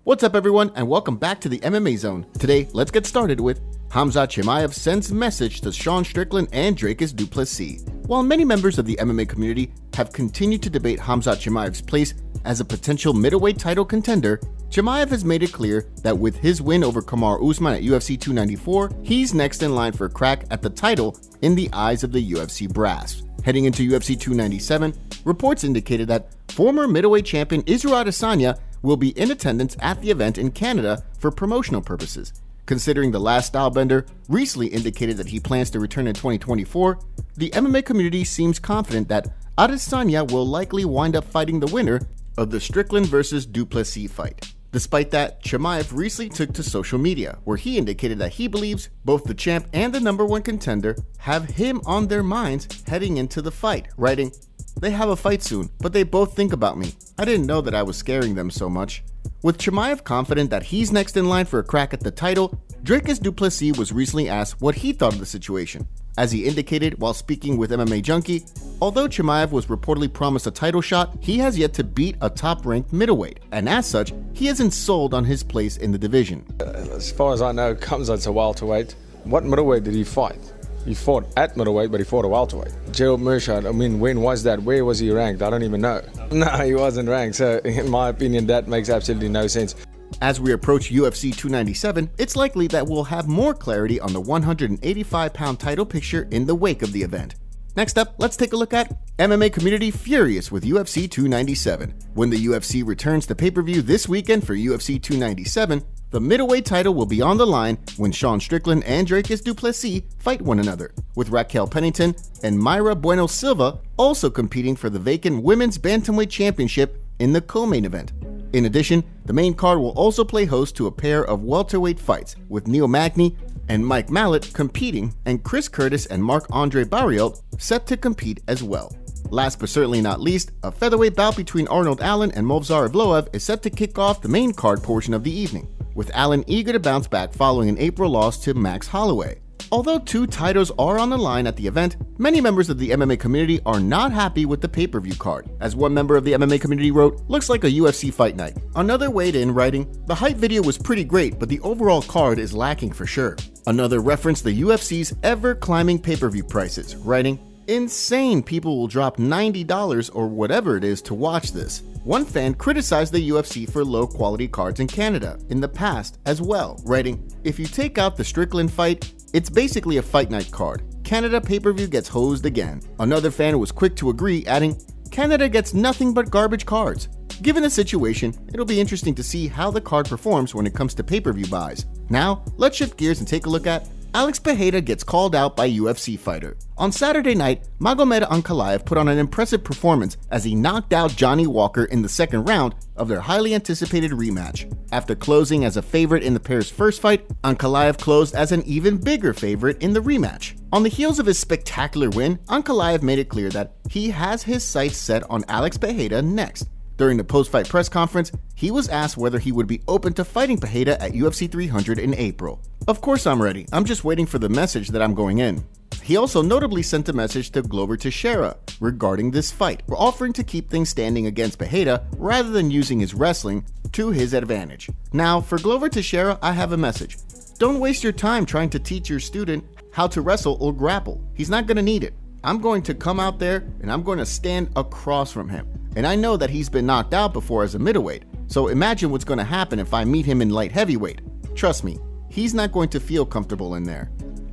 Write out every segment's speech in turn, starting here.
What's up everyone and welcome back to the MMA Zone. Today, let's get started with Khamzat Chimaev sends message to Sean Strickland and Dricus du Plessis. While many members of the MMA community have continued to debate Khamzat Chimaev's place as a potential middleweight title contender, Chimaev has made it clear that with his win over Kamaru Usman at UFC 294, he's next in line for a crack at the title in the eyes of the UFC brass. Heading into UFC 297, reports indicated that former middleweight champion Israel Adesanya will be in attendance at the event in Canada for promotional purposes. Considering the last stylebender recently indicated that he plans to return in 2024, the MMA community seems confident that Adesanya will likely wind up fighting the winner of the Strickland vs. du Plessis fight. Despite that, Chimaev recently took to social media, where he indicated that he believes both the champ and the number one contender have him on their minds heading into the fight, writing, "They have a fight soon, but they both think about me. I didn't know that I was scaring them so much." With Chimaev confident that he's next in line for a crack at the title, Dricus du Plessis was recently asked what he thought of the situation. As he indicated while speaking with MMA Junkie, although Chimaev was reportedly promised a title shot, he has yet to beat a top-ranked middleweight, and as such, he isn't sold on his place in the division. As far as I know, Khamzat's a welterweight. What middleweight did he fight? He fought at middleweight, but he fought a welterweight. Gerald Meerschaert, I mean, when was that? Where was he ranked? I don't even know. No, he wasn't ranked, so in my opinion, that makes absolutely no sense. As we approach UFC 297, it's likely that we'll have more clarity on the 185-pound title picture in the wake of the event. Next up, let's take a look at MMA Community FURIOUS with UFC 297. When the UFC returns to pay-per-view this weekend for UFC 297, the middleweight title will be on the line when Sean Strickland and Dricus du Plessis fight one another, with Raquel Pennington and Mayra Bueno Silva also competing for the vacant Women's Bantamweight Championship in the co-main event. In addition, the main card will also play host to a pair of welterweight fights, with Neil Magny and Mike Malott competing, and Chris Curtis and Marc-Andre Barriault set to compete as well. Last but certainly not least, a featherweight bout between Arnold Allen and Movsar Evloev is set to kick off the main card portion of the evening, with Allen eager to bounce back following an April loss to Max Holloway. Although two titles are on the line at the event, many members of the MMA community are not happy with the pay-per-view card. As one member of the MMA community wrote, "Looks like a UFC fight night." Another weighed in writing, "The hype video was pretty great, but the overall card is lacking for sure." Another referenced the UFC's ever-climbing pay-per-view prices, writing, "Insane people will drop $90 or whatever it is to watch this." One fan criticized the UFC for low-quality cards in Canada in the past as well, writing, "If you take out the Strickland fight, it's basically a fight night card. Canada pay-per-view gets hosed again." Another fan was quick to agree, adding, "Canada gets nothing but garbage cards." Given the situation, it'll be interesting to see how the card performs when it comes to pay-per-view buys. Now, let's shift gears and take a look at Alex Pereira gets called out by UFC fighter. On Saturday night, Magomed Ankalaev put on an impressive performance as he knocked out Johnny Walker in the second round of their highly anticipated rematch. After closing as a favorite in the pair's first fight, Ankalaev closed as an even bigger favorite in the rematch. On the heels of his spectacular win, Ankalaev made it clear that he has his sights set on Alex Pereira next. During the post-fight press conference, he was asked whether he would be open to fighting Pereira at UFC 300 in April. "Of course I'm ready, I'm just waiting for the message that I'm going in." He also notably sent a message to Glover Teixeira regarding this fight, offering to keep things standing against Pereira rather than using his wrestling to his advantage. Now, for Glover Teixeira, I have a message. Don't waste your time trying to teach your student how to wrestle or grapple. He's not going to need it. I'm going to come out there and I'm going to stand across from him. And I know that he's been knocked out before as a middleweight, so imagine what's going to happen if I meet him in light heavyweight. Trust me, he's not going to feel comfortable in there.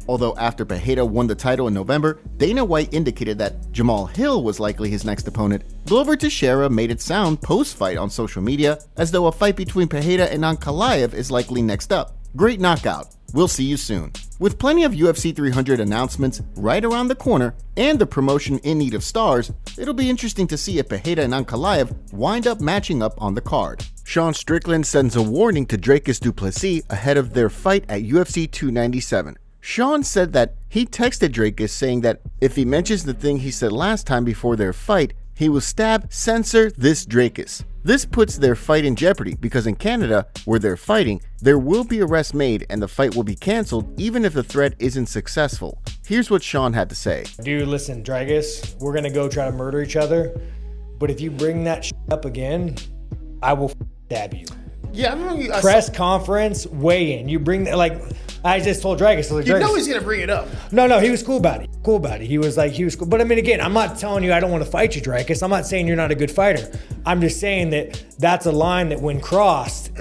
Although after Pereira won the title in November, Dana White indicated that Jamal Hill was likely his next opponent, Glover Teixeira made it sound post-fight on social media as though a fight between Pereira and Ankalaev is likely next up. Great knockout. We'll see you soon. With plenty of UFC 300 announcements right around the corner and the promotion in need of stars, it'll be interesting to see if Pereira and Ankalaev wind up matching up on the card. Sean Strickland sends a warning to Dricus du Plessis ahead of their fight at UFC 297. Sean said that he texted Dricus saying that if he mentions the thing he said last time before their fight, he will stab censor this Dricus. This puts their fight in jeopardy because in Canada, where they're fighting, there will be arrests made and the fight will be cancelled even if the threat isn't successful. Here's what Sean had to say. "Dude, listen, Dricus, we're gonna go try to murder each other, but if you bring that shit up again, I will stab you." Yeah, I remember Press conference, weigh-in. You bring like I just told Dricus. You know he's gonna bring it up. No, he was cool about it. He was cool. But I mean, again, I'm not telling you I don't want to fight you, Dricus. I'm not saying you're not a good fighter. I'm just saying that that's a line that when crossed,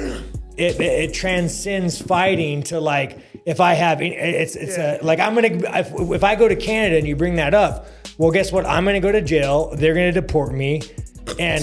it transcends fighting to like if I have like I'm gonna if I go to Canada and you bring that up, well, guess what? I'm gonna go to jail. They're gonna deport me, and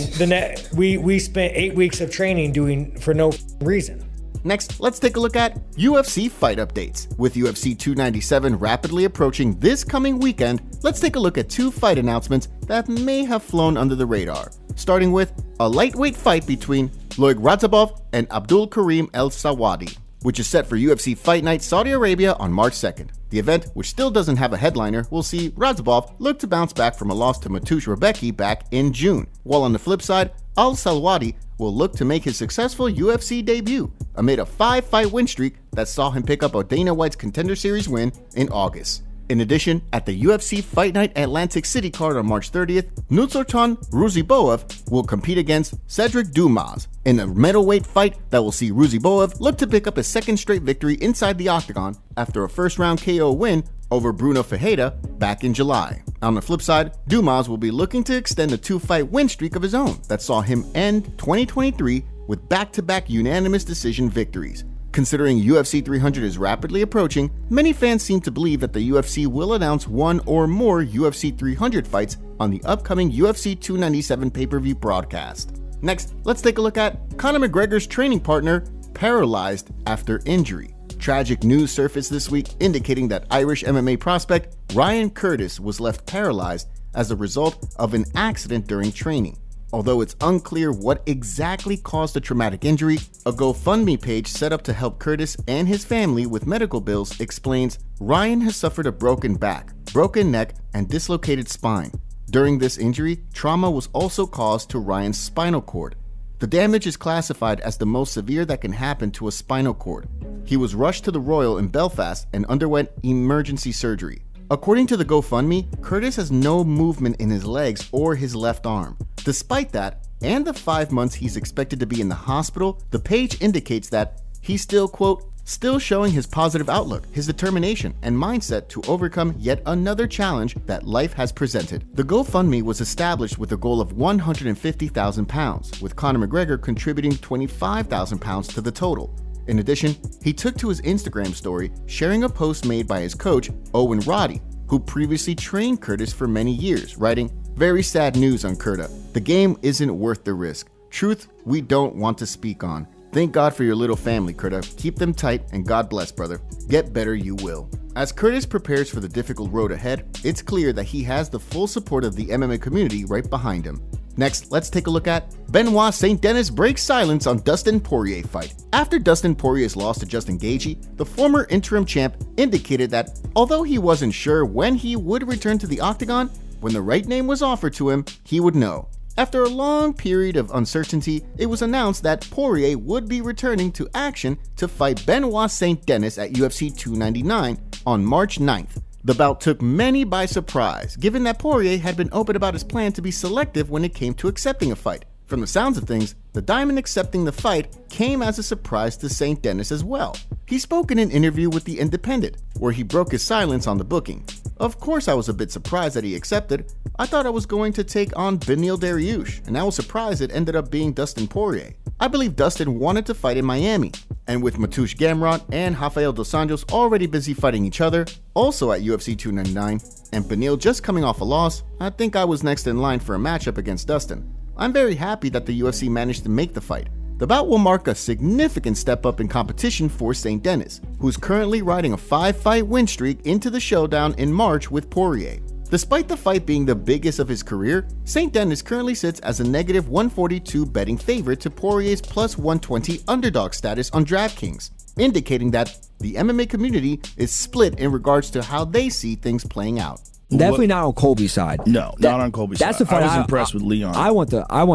we spent 8 weeks of training doing for no reason. Next, let's take a look at UFC Fight Updates. With UFC 297 rapidly approaching this coming weekend, let's take a look at 2 fight announcements that may have flown under the radar. Starting with a lightweight fight between Loic Radzhabov and Abdul Karim El Sawadi, which is set for UFC Fight Night Saudi Arabia on March 2nd. The event, which still doesn't have a headliner, will see Radzhabov look to bounce back from a loss to Mateusz Rebecki back in June, while on the flip side, Al Sawadi will look to make his successful UFC debut amid a 5-fight win streak that saw him pick up a Dana White's Contender Series win in August. In addition, at the UFC Fight Night Atlantic City card on March 30th, Nursultan Ruziboev will compete against Cedric Dumas in a middleweight fight that will see Ruziboev look to pick up his second straight victory inside the octagon after a first-round KO win over Bruno Ferreira back in July. On the flip side, Dumas will be looking to extend a 2-fight win streak of his own that saw him end 2023 with back-to-back unanimous decision victories. Considering UFC 300 is rapidly approaching, many fans seem to believe that the UFC will announce one or more UFC 300 fights on the upcoming UFC 297 pay-per-view broadcast. Next, let's take a look at Conor McGregor's training partner paralyzed after injury. Tragic news surfaced this week indicating that Irish MMA prospect Ryan Curtis was left paralyzed as a result of an accident during training. Although it's unclear what exactly caused the traumatic injury, a GoFundMe page set up to help Curtis and his family with medical bills explains Ryan has suffered a broken back, broken neck, and dislocated spine. During this injury, trauma was also caused to Ryan's spinal cord. The damage is classified as the most severe that can happen to a spinal cord. He was rushed to the Royal in Belfast and underwent emergency surgery. According to the GoFundMe, Curtis has no movement in his legs or his left arm. Despite that, and the 5 months he's expected to be in the hospital, the page indicates that he's still, quote, still showing his positive outlook, his determination, and mindset to overcome yet another challenge that life has presented. The GoFundMe was established with a goal of £150,000, with Conor McGregor contributing £25,000 to the total. In addition, he took to his Instagram story, sharing a post made by his coach, Owen Roddy, who previously trained Curtis for many years, writing, "Very sad news on Curta. The game isn't worth the risk. Truth we don't want to speak on. Thank God for your little family, Curta. Keep them tight and God bless, brother. Get better you will." As Curtis prepares for the difficult road ahead, it's clear that he has the full support of the MMA community right behind him. Next, let's take a look at Benoit Saint-Denis breaks silence on Dustin Poirier fight. After Dustin Poirier's loss to Justin Gaethje, the former interim champ indicated that although he wasn't sure when he would return to the octagon, when the right name was offered to him, he would know. After a long period of uncertainty, it was announced that Poirier would be returning to action to fight Benoit Saint-Denis at UFC 299 on March 9th. The bout took many by surprise, given that Poirier had been open about his plan to be selective when it came to accepting a fight. From the sounds of things, the Diamond accepting the fight came as a surprise to Saint-Denis as well. He spoke in an interview with The Independent, where he broke his silence on the booking. "Of course I was a bit surprised that he accepted. I thought I was going to take on Beneil Dariush, and I was surprised it ended up being Dustin Poirier. I believe Dustin wanted to fight in Miami, and with Mateusz Gamrot and Rafael dos Anjos already busy fighting each other, also at UFC 299, and Beneil just coming off a loss, I think I was next in line for a matchup against Dustin. I'm very happy that the UFC managed to make the fight. The bout will mark a significant step up in competition for Saint-Denis, who's currently riding a 5-fight win streak into the showdown in March with Poirier. Despite the fight being the biggest of his career, Saint-Denis currently sits as a negative 142 betting favorite to Poirier's plus 120 underdog status on DraftKings, indicating that the MMA community is split in regards to how they see things playing out. Definitely not on Colby's side. No, not on Colby's side. That's the fight. I was impressed with Leon. I want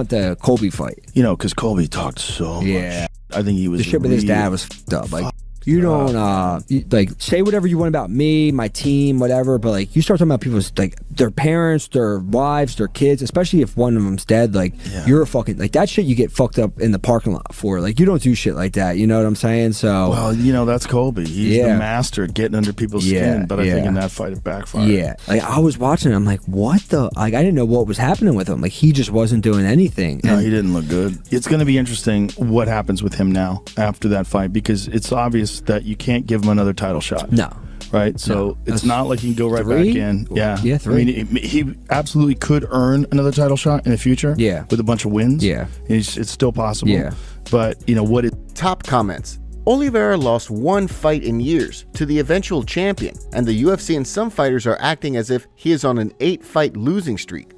the Colby fight. You know, because Colby talked so much. I think he was the shit with his dad was fucked up. Like, You don't like say whatever you want about me, my team, whatever, but like you start talking about people's like their parents, their wives, their kids, especially if one of them's dead, like you're a fucking like that shit you get fucked up in the parking lot for. Like you don't do shit like that, you know what I'm saying? So well, you know, that's Colby. He's the master at getting under people's skin, but I think in that fight it backfired. Yeah. Like I was watching, I'm like, what the like I didn't know what was happening with him. Like he just wasn't doing anything. No, he didn't look good. It's gonna be interesting what happens with him now after that fight, because it's obvious that you can't give him another title shot. No. Right? So it's not like he can go right back in. Yeah. Yeah, 3. I mean, he absolutely could earn another title shot in the future. Yeah. With a bunch of wins. Yeah. It's still possible. Yeah. But, you know, what it... Top comments. Oliveira lost 1 fight in years to the eventual champion, and the UFC and some fighters are acting as if he is on an 8-fight losing streak.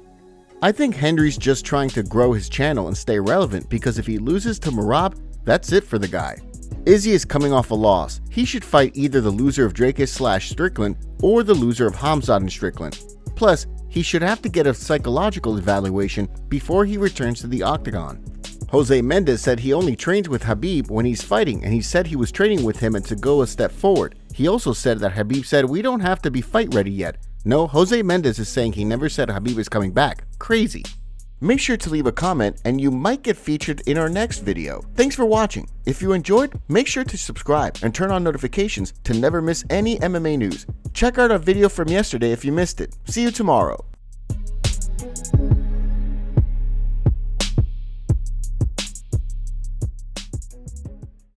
I think Henry's just trying to grow his channel and stay relevant, because if he loses to Merab, that's it for the guy. Izzy is coming off a loss. He should fight either the loser of Dricus/Strickland or the loser of Khamzat and Strickland. Plus, he should have to get a psychological evaluation before he returns to the octagon. Jose Mendez said he only trains with Khabib when he's fighting, and he said he was training with him and to go a step forward. He also said that Khabib said we don't have to be fight ready yet. No, Jose Mendez is saying he never said Khabib is coming back. Crazy. Make sure to leave a comment and you might get featured in our next video. Thanks for watching. If you enjoyed, make sure to subscribe and turn on notifications to never miss any MMA news. Check out our video from yesterday if you missed it. See you tomorrow.